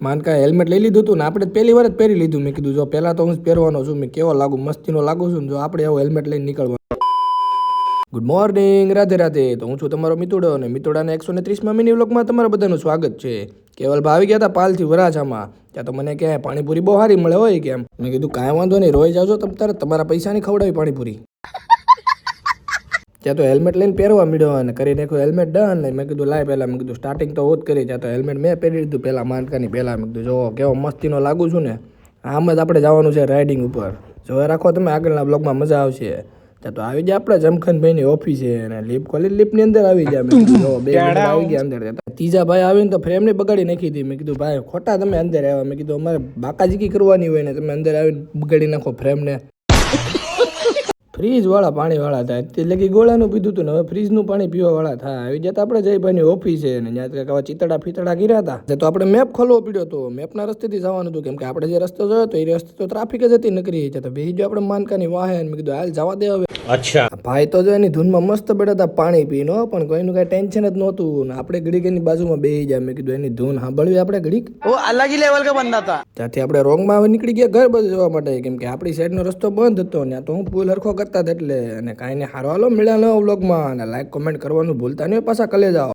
માનકા helmet લઈ લીધું હતું ને આપણે પહેલી વાર જ પહેરી લીધું. મેં કીધું જો પહેલાં તો હું જ પહેરવાનો છું, મેં કેવો લાગુ, મસ્તીનો લાગુ છું ને જો આપણે આવું હેલ્મેટ લઈને નીકળવાનું. Good morning, Radhe Radhe. તો હું છું તમારો મિતુડો અને મિતુડાના 130માં મિની વ્લોગમાં તમારા બધાનું સ્વાગત છે. કેવલભાઈ આવી ગયા હતા પાલથી વરાછામાં. ત્યાં તો મને ક્યાંય પાણીપુરી બહુ સારી મળે હોય કેમ. મેં કીધું કાંઈ વાંધો નહીં, રોજ આવજો તમે તારે, તમારા પૈસાની ખવડાવી પાણીપુરી. ત્યાં તો હેલ્મેટ લઈને પહેરવા મળ્યો અને કરી નાખ્યો હેલ્મેટ ડન. મેં કીધું લાય પહેલાં, મેં કીધું સ્ટાર્ટિંગ તો હોત કરી. ત્યાં તો હેલ્મેટ મેં પહેરી લીધું પહેલાં માનકાની પહેલાં. મેં કીધું જો કેવો મસ્તીનો લાગુ છું ને. આમ જ આપણે જવાનું છે રાઇડિંગ ઉપર. જોવા રાખો તમે આગળના બ્લોગમાં, મજા આવશે. ત્યાં તો આવી જાય આપણે જમખનભાઈની ઓફિસે અને લીપ ખોલી લીપની અંદર આવી ગયા. મેં કીધું જો 2 મિનિટ આવી ગયા અંદર. ત્રીજા ભાઈ આવીને તો ફ્રેમને બગાડી નાખી હતી. મેં કીધું ભાઈ ખોટા તમે અંદર આવ્યા. મેં કીધું અમારે બાકાજીકી કરવાની હોય ને તમે અંદર આવીને બગાડી નાખો ફ્રેમને. ફ્રીજવાળા પાણીવાળા થાય તે લગી ગોળાનું પીધું હતું ને હવે ફ્રીજનું પાણી પીવાવાળા થાય. આવી જતા આપણે જયભાઈની ઓફિસે ને ત્યાં કંઈક આવા ચીતડા ફીતડા કર્યા હતા. તો આપણે મેપ ખોલવો પડ્યો હતો. મેપના રસ્તેથી જવાનું હતું કેમ કે આપણે જે રસ્તો જોયો હતો એ રસ્તે તો ટ્રાફિક જ હતી નકરી. તો બીજો આપણે માનકાની વાહે મેં કીધું હાલ જવા દે હવે. અચ્છા ભાઈ તો જો એની ધૂનમાં મસ્ત બેઠા હતા પાણી પીનો, પણ કોઈનું કઈ ટેન્શન જ નહોતું. આપણે ઘડીક એની બાજુમાં બેસી જાય. મેં કીધું એની ધૂન સાંભળવી આપણે ઘડીક. ઓ અલગ લેવલ કા બંદા હતા. ત્યાંથી આપણે રોંગમાં નીકળી ગયા ઘર બાજુ જવા માટે કેમ કે આપણી સાઈડનો રસ્તો બંધ હતો ને તો હું પુલ હરખો કરતા હતા એટલે. અને કાંઈ ને હારો હાલો મળ્યા ન વ્લોગમાં અને લાઈક કોમેન્ટ કરવાનું ભૂલતા નહીં પાછા કલે જાઓ.